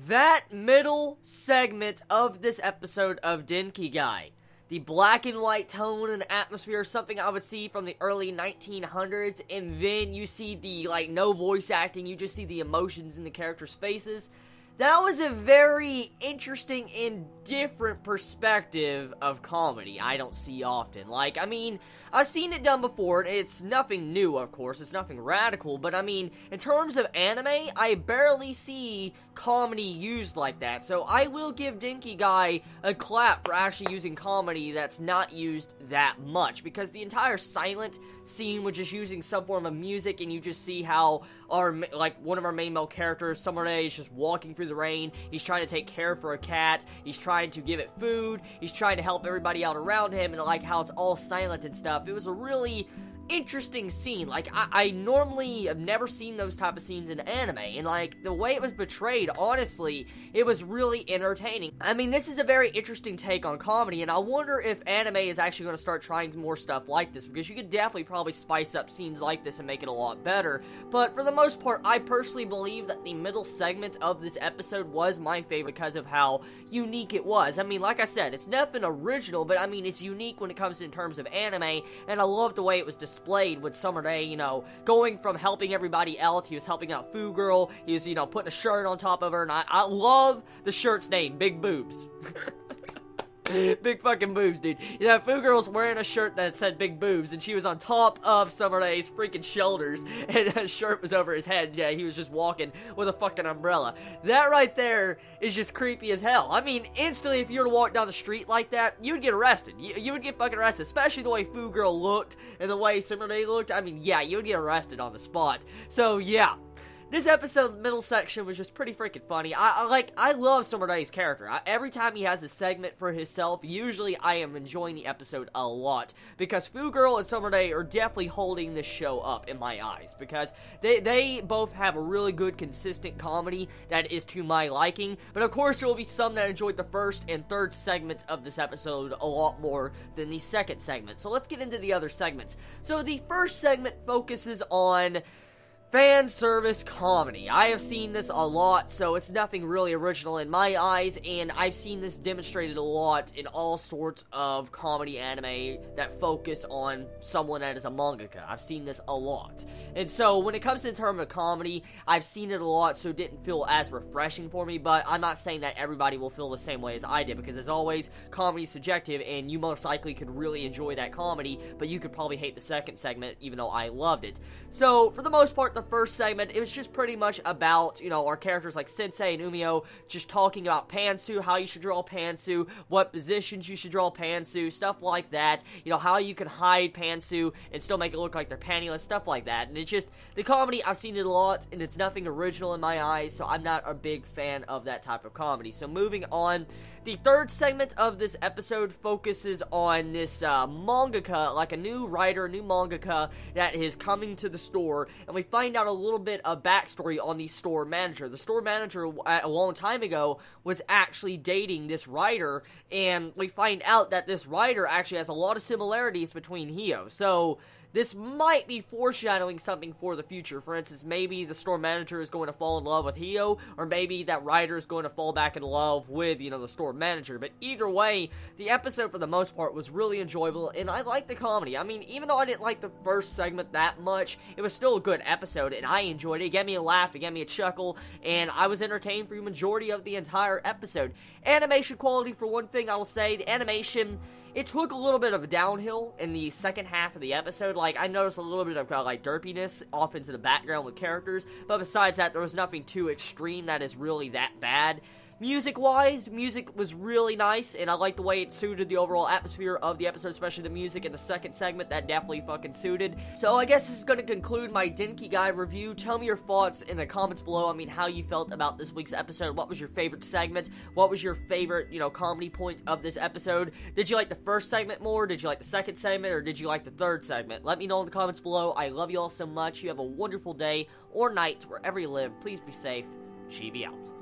That middle segment of this episode of Denki-gai, the black and white tone and atmosphere is something I would see from the early 1900s, and then you see the, no voice acting, you just see the emotions in the characters' faces. That was a very interesting and different perspective of comedy I don't see often. I've seen it done before. It's nothing new, of course. It's nothing radical. But, in terms of anime, I barely see comedy used like that. So, I will give Denki-gai a clap for actually using comedy that's not used that much. Because the entire silent scene was just using some form of music, and you just see how one of our main male characters, Sumire, is just walking through the rain. He's trying to take care for a cat. He's trying to give it food. He's trying to help everybody out around him, and how it's all silent and stuff. It was a really interesting scene. I normally have never seen those type of scenes in anime, and the way it was portrayed, honestly, it was really entertaining. This is a very interesting take on comedy, and I wonder if anime is actually going to start trying more stuff like this, because you could definitely probably spice up scenes like this and make it a lot better. But for the most part, I personally believe that the middle segment of this episode was my favorite because of how unique it was. Like I said, it's nothing original, but it's unique when it comes in terms of anime, and I love the way it was displayed with Sumire, going from helping everybody else. He was helping out Foo Girl. He was, putting a shirt on top of her, and I love the shirt's name, Big Boobs. Big fucking boobs, dude. Foo Girl's wearing a shirt that said big boobs, and she was on top of Sumire's freaking shoulders, and his shirt was over his head. Yeah, he was just walking with a fucking umbrella. That right there is just creepy as hell. Instantly, if you were to walk down the street like that, you would get arrested. You would get fucking arrested, especially the way Foo Girl looked, and the way Sumire looked. Yeah, you would get arrested on the spot. So, yeah. This episode, middle section, was just pretty freaking funny. I love Sumire's character. Every time he has a segment for himself, usually I am enjoying the episode a lot. Because Foo Girl and Sumire are definitely holding this show up in my eyes. Because they both have a really good, consistent comedy that is to my liking. But of course, there will be some that enjoyed the first and third segment of this episode a lot more than the second segment. So let's get into the other segments. So the first segment focuses on fan service comedy. I have seen this a lot, so it's nothing really original in my eyes, and I've seen this demonstrated a lot in all sorts of comedy anime that focus on someone that is a mangaka. I've seen this a lot. And so, when it comes to the term of comedy, I've seen it a lot, so it didn't feel as refreshing for me, but I'm not saying that everybody will feel the same way as I did, because as always, comedy is subjective, and you most likely could really enjoy that comedy, but you could probably hate the second segment, even though I loved it. So, for the most part, the first segment, it was just pretty much about, our characters like Sensei and Umio just talking about pantsu, how you should draw pantsu, what positions you should draw pantsu, stuff like that, how you can hide pantsu and still make it look like they're pantyless, stuff like that. And it's just, the comedy, I've seen it a lot, and it's nothing original in my eyes, so I'm not a big fan of that type of comedy. So moving on, the third segment of this episode focuses on this mangaka, like a new writer, a new mangaka that is coming to the store, and we find out a little bit of backstory on the store manager. The store manager, a long time ago, was actually dating this writer, and we find out that this writer actually has a lot of similarities between Hio. So this might be foreshadowing something for the future. For instance, maybe the store manager is going to fall in love with Hio, or maybe that writer is going to fall back in love with, the store manager. But either way, the episode for the most part was really enjoyable, and I liked the comedy. Even though I didn't like the first segment that much, it was still a good episode, and I enjoyed it. It gave me a laugh, it gave me a chuckle, and I was entertained for the majority of the entire episode. Animation quality, for one thing, I will say, the animation, it took a little bit of a downhill in the second half of the episode. I noticed a little bit of derpiness off into the background with characters, but besides that, there was nothing too extreme that is really that bad. Music-wise, music was really nice, and I like the way it suited the overall atmosphere of the episode, especially the music in the second segment, that definitely fucking suited. So I guess this is going to conclude my Denki-gai review. Tell me your thoughts in the comments below, how you felt about this week's episode. What was your favorite segment? What was your favorite, comedy point of this episode? Did you like the first segment more? Did you like the second segment? Or did you like the third segment? Let me know in the comments below. I love you all so much. You have a wonderful day or night wherever you live. Please be safe. Chibi out.